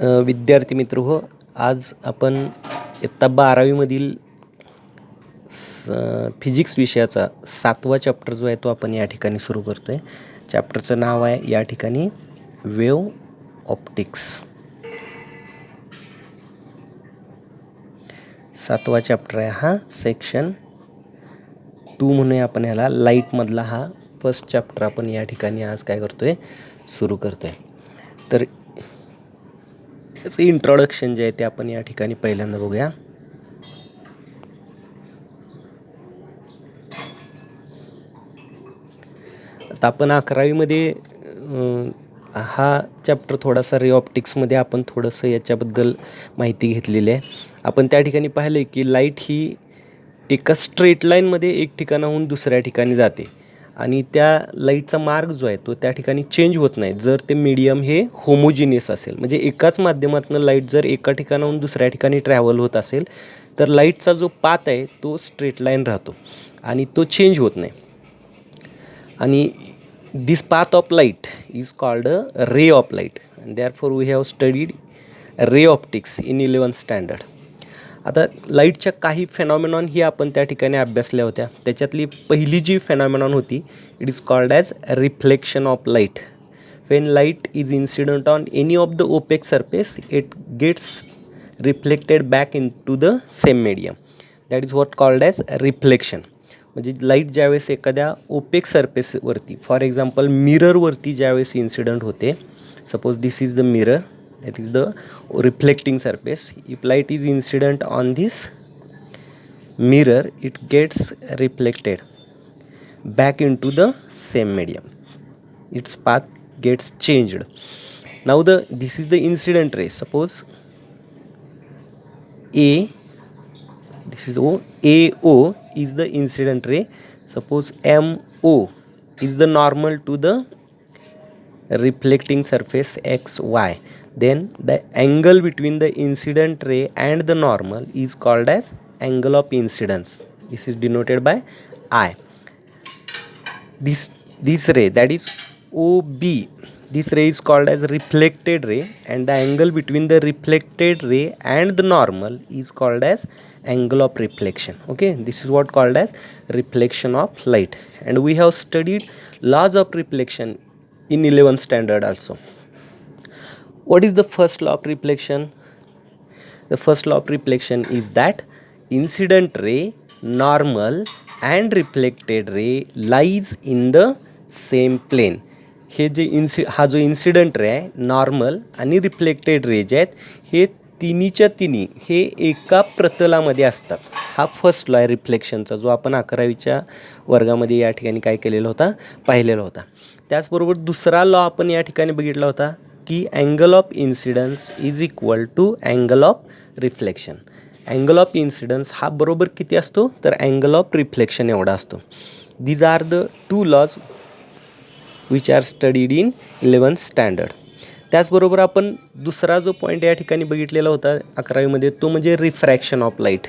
विद्यार्थी मित्र हो, आज आपण इयत्ता 12वीमधील फिजिक्स विषयाचा 7वा चॅप्टर जो आहे तो आपण या ठिकाणी सुरू करतो आहे. चॅप्टरचं नाव आहे या ठिकाणी वेव्ह ऑप्टिक्स. 7वा चॅप्टर आहे हा. सेक्शन 2 म्हणूया आपण ह्याला. लाईटमधला हा फर्स्ट चॅप्टर आपण या ठिकाणी आज काय करतो आहे, सुरू करतो आहे. तर त्याचं इंट्रोडक्शन जे आहे ते आपण या ठिकाणी पहिल्यांदा बघूया. आता आपण 11वीमध्ये हा चॅप्टर थोडासा रे ऑप्टिक्समध्ये आपण थोडंसं याच्याबद्दल माहिती घेतलेली आहे. आपण त्या ठिकाणी पाहिलं आहे की लाईट ही एका स्ट्रेट लाईनमध्ये एक ठिकाणाहून दुसऱ्या ठिकाणी जाते आणि त्या लाईटचा मार्ग जो आहे तो त्या ठिकाणी चेंज होत नाही जर ते मीडियम हे होमोजिनियस असेल. म्हणजे एकाच माध्यमातून लाईट जर एका ठिकाणाहून दुसऱ्या ठिकाणी ट्रॅव्हल होत असेल तर लाईटचा जो पाथ आहे तो स्ट्रेट लाईन राहतो आणि तो चेंज होत नाही. आणि this path of light is called a ray of light, and therefore we have studied ray optics in 11th standard. आता लाईटच्या काही फेनॉमेनॉन ही आपण त्या ठिकाणी अभ्यासल्या होत्या. त्याच्यातली पहिली जी फेनॉमेनॉन होती, it is called as reflection of light. When light is incident on any of the opaque surface it gets reflected back into the same medium. That is what called as reflection. म्हणजे light ज्यावेळेस एखाद्या opaque सरफेसवरती, for example मिररवरती ज्यावेळेस incident होते, suppose this is the mirror, that is the reflecting surface. If light is incident on this mirror it gets reflected back into the same medium. Its path gets changed. Now this is the incident ray. Suppose this is AO is the incident ray. Suppose MO is the normal to the reflecting surface XY. Then the angle between the incident ray and the normal is called as angle of incidence. This is denoted by I. This ray, that is OB, this ray is called as reflected ray, and the angle between the reflected ray and the normal is called as angle of reflection. Okay, this is what called as reflection of light, and we have studied laws of reflection in 11th standard also. What is the first law of reflection? The first law of reflection is that incident ray, normal and reflected ray lies in the same plane. हे जे हा जो incident ray आहे, normal आणि reflected ray जे आहेत हे तिन्हीच्या तिन्ही हे एका प्रतलामध्ये असतात. हा फर्स्ट लॉ आहे रिफ्लेक्शनचा, जो आपण 11वीच्या वर्गामध्ये या ठिकाणी काय केलेला होता, पाहिलेला होता. त्याचबरोबर दुसरा लॉ आपण या ठिकाणी बघितला होता की angle of incidence is equal to angle of reflection. Angle of incidence हा बरोबर किती असतो, तर अँगल ऑफ रिफ्लेक्शन एवढा असतो. These are the two laws which are studied in 11th standard. त्याचबरोबर आपण दुसरा जो पॉईंट या ठिकाणी बघितलेला होता 11वीमध्ये, तो म्हणजे रिफ्रॅक्शन ऑफ लाईट.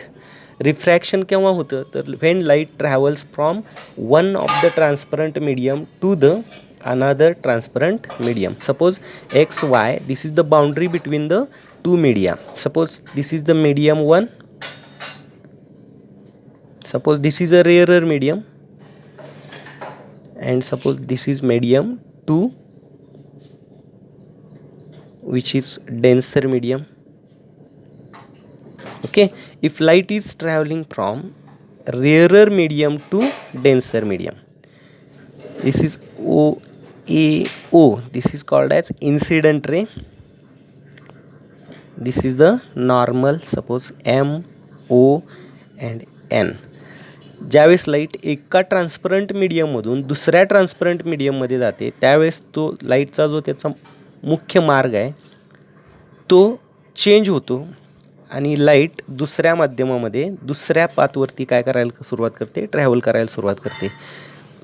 रिफ्रॅक्शन केव्हा होतं, तर when light travels from one of the transparent medium to the another transparent medium. Suppose XY, this is the boundary between the two media. Suppose this is the medium 1, suppose this is a rarer medium, and suppose this is medium 2 which is denser medium. Okay, if light is traveling from rarer medium to denser medium, this is OAO, this is called as incident ray. This is the normal, suppose M, O and N. ज्यावेळेस light एका transparent मीडियममधून दुसऱ्या transparent मीडियममध्ये जाते त्यावेळेस तो लाईटचा जो त्याचा मुख्य मार्ग आहे तो चेंज होतो आणि लाईट दुसऱ्या माध्यमामध्ये दुसऱ्या पाथवरती काय करायला सुरुवात करते, ट्रॅव्हल करायला सुरुवात करते.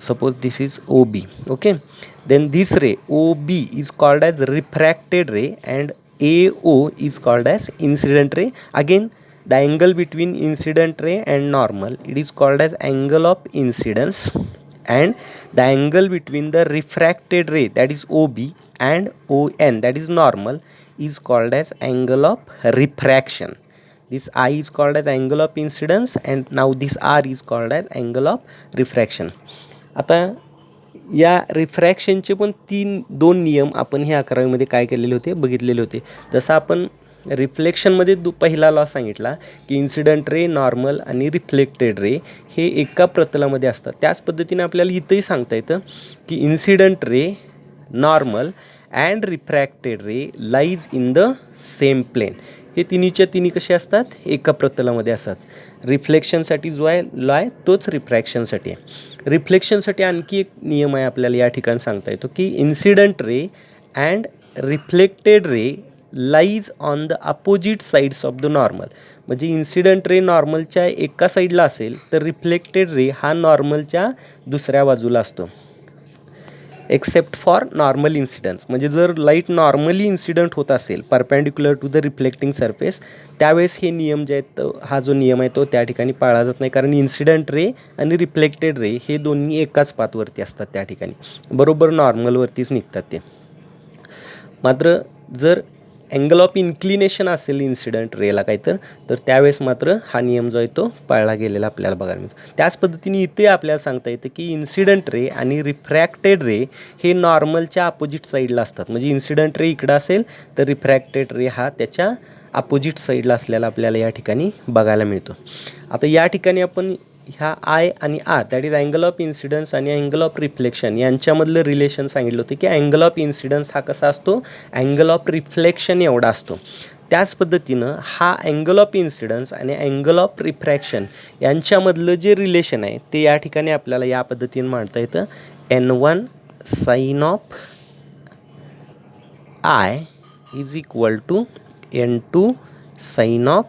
Suppose this is OB. Okay, then this ray OB is called as refracted ray and AO is called as incident ray. Again, the angle between incident ray and normal, it is called as angle of incidence, and the angle between the refracted ray, that is OB, and ON, that is normal, is called as angle of refraction. This I is called as angle of incidence, and now this R is called as angle of refraction. आता या रिफ्रॅक्शनचे पण दोन नियम आपण ह्या 11वीमध्ये काय केलेले होते, बघितलेले होते. जसं आपण रिफ्लेक्शनमध्ये पहिला लॉ सांगितला की इन्सिडंट रे, नॉर्मल आणि रिफ्लेक्टेड रे हे एका प्रतलामध्ये असतात. त्याच पद्धतीने आपल्याला इथंही सांगता येतं की incident ray, normal and refracted ray lies in the same plane. हे तिन्हीच्या तिन्ही कसे असतात, एका प्रतलामध्ये असतात. रिफ्लेक्शनसाठी जो आहे लॉ आहे तोच रिफ्रॅक्शनसाठी आहे. रिफ्लेक्शनसाठी आणखी एक नियम आहे आपल्याला या ठिकाणी सांगता येतो की incident ray and reflected ray lies on the opposite sides of the normal. म्हणजे इन्सिडंट रे नॉर्मलच्या एका साईडला असेल तर रिफ्लेक्टेड रे हा नॉर्मलच्या दुसऱ्या बाजूला असतो, एक्सेप्ट फॉर नॉर्मल इन्सिडन्स. म्हणजे जर लाईट नॉर्मली इन्सिडंट होत असेल perpendicular to the reflecting surface, त्यावेळेस हे नियम जे आहेत, हा जो नियम आहे तो त्या ठिकाणी पाळला जात नाही, कारण इन्सिडंट रे आणि रिफ्लेक्टेड रे हे दोन्ही एकाच पाथवरती असतात, त्या ठिकाणी बरोबर नॉर्मलवरतीच निघतात ते. मात्र जर अँगल ऑफ इन्क्लिनेशन असेल इन्सिडंट रेला काही तर त्यावेळेस मात्र हा नियम जो आहे तो पाळला गेलेला आपल्याला बघायला मिळतो. त्याच पद्धतीने इथे आपल्याला सांगता येतं की इन्सिडंट रे आणि रिफ्रॅक्टेड रे हे नॉर्मलच्या अपोजिट साईडला असतात. म्हणजे इन्सिडंट रे इकडं असेल तर रिफ्रॅक्टेड रे हा त्याच्या अपोजिट साईडला असलेला आपल्याला या ठिकाणी बघायला मिळतो. आता या ठिकाणी आपण ह्या आय आणि R, that is angle of incidence आणि अँगल ऑफ रिफ्लेक्शन यांच्यामधलं रिलेशन सांगितलं होतं की अँगल ऑफ इन्सिडन्स हा कसा असतो, अँगल ऑफ रिफ्लेक्शन एवढा असतो. त्याच पद्धतीनं हा अँगल ऑफ इन्सिडन्स आणि अँगल ऑफ रिफ्रॅक्शन यांच्यामधलं जे रिलेशन आहे ते या ठिकाणी आपल्याला या पद्धतीनं मांडता येतं. N1 sine of I is equal to N2 sine of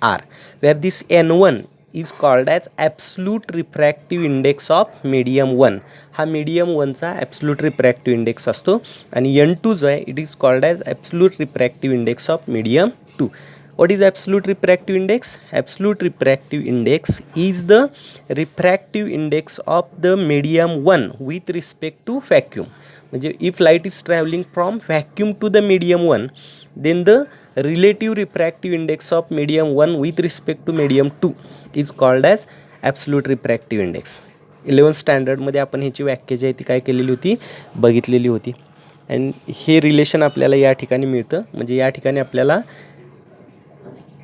R, where this N1 is called as absolute refractive index of medium 1. हा मीडियम 1चा ॲब्सल्यूट रिफ्रॅक्टिव्ह इंडेक्स असतो. आणि N2 जो आहे it is called as absolute refractive index of medium 2. What is absolute refractive index? Absolute refractive index is the refractive index of the medium 1 with respect to vacuum. म्हणजे if light is traveling from vacuum to the medium 1, then the relative refractive index of medium 1 with respect to medium 2 is called as absolute refractive index. 11th स्टँडर्डमध्ये आपण ह्याची व्याख्या जी आहे ती काय केलेली होती, बघितलेली होती. आणि हे रिलेशन आपल्याला या ठिकाणी मिळतं. म्हणजे या ठिकाणी आपल्याला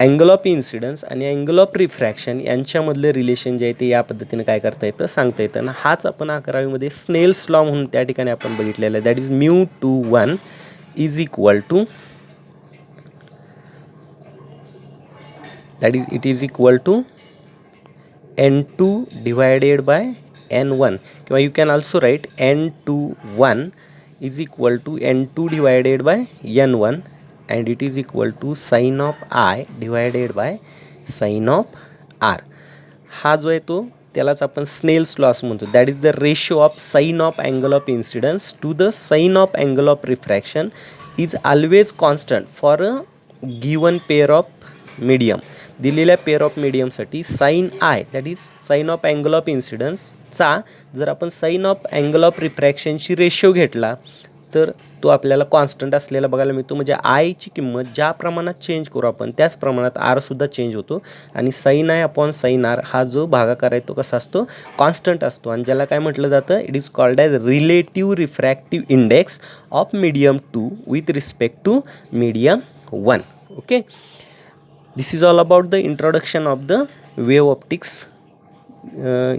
अँगल ऑफ इन्सिडन्स आणि अँगल ऑफ रिफ्रॅक्शन यांच्यामधलं रिलेशन जे आहे ते या पद्धतीनं काय करता येतं, सांगता येतं ना. हाच आपण 11वीमध्ये स्नेल्स लॉ म्हणून त्या ठिकाणी आपण बघितलेला आहे. That is μ21 is equal to, that is it is equal to N2 divided by N1, किंवा you can also write N21 is equal to N2 divided by N1 and it is equal to sin of I divided by sin of R. हा जो आहे तो त्यालाच आपण Snell's law म्हणतो. That is the ratio of sine of angle of incidence to the sine of angle of refraction is always constant for a given pair of medium. दिलेल्या pair of मीडियमसाठी sine i, that is sine of angle of इन्सिडन्सचा जर आपण sine of angle of रिफ्रॅक्शनशी ratio घेतला तर तो आपल्याला कॉन्स्टंट असलेला बघायला मिळतो. म्हणजे आयची किंमत ज्या प्रमाणात चेंज करू आपण त्याच प्रमाणात आरसुद्धा चेंज होतो. आणि sine I upon sine R हा जो भागाकार आहे तो कसा असतो, कॉन्स्टंट असतो. आणि ज्याला काय म्हटलं जातं, it is called as relative refractive index of medium 2 with respect to medium 1. Okay, this is all about the introduction of the wave optics.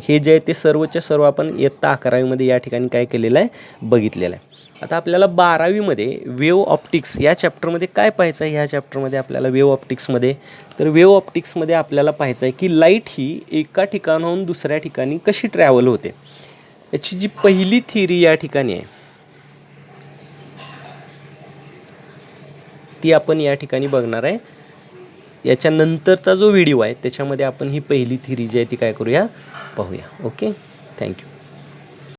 हे जे आहे ते सर्वच्या सर्व आपण इयत्ता 11वीमध्ये या ठिकाणी काय केलेलं आहे, बघितलेलं आहे. आता आपल्याला 12वीमध्ये वेव्ह ऑप्टिक्स या चॅप्टरमध्ये काय पाहायचं आहे, ह्या चॅप्टरमध्ये आपल्याला वेव्ह ऑप्टिक्समध्ये, तर वेव्ह ऑप्टिक्समध्ये आपल्याला पाहायचं आहे की लाईट ही एका ठिकाणाहून दुसऱ्या ठिकाणी कशी ट्रॅव्हल होते. याची जी पहिली थिअरी या ठिकाणी आहे ती आपण या ठिकाणी बघणार आहे. याच्यानंतरचा जो व्हिडिओ आहे त्याच्यामध्ये आपण ही पहिली थिअरी जी आहे ती काय करूया, पाहूया. Okay, thank you.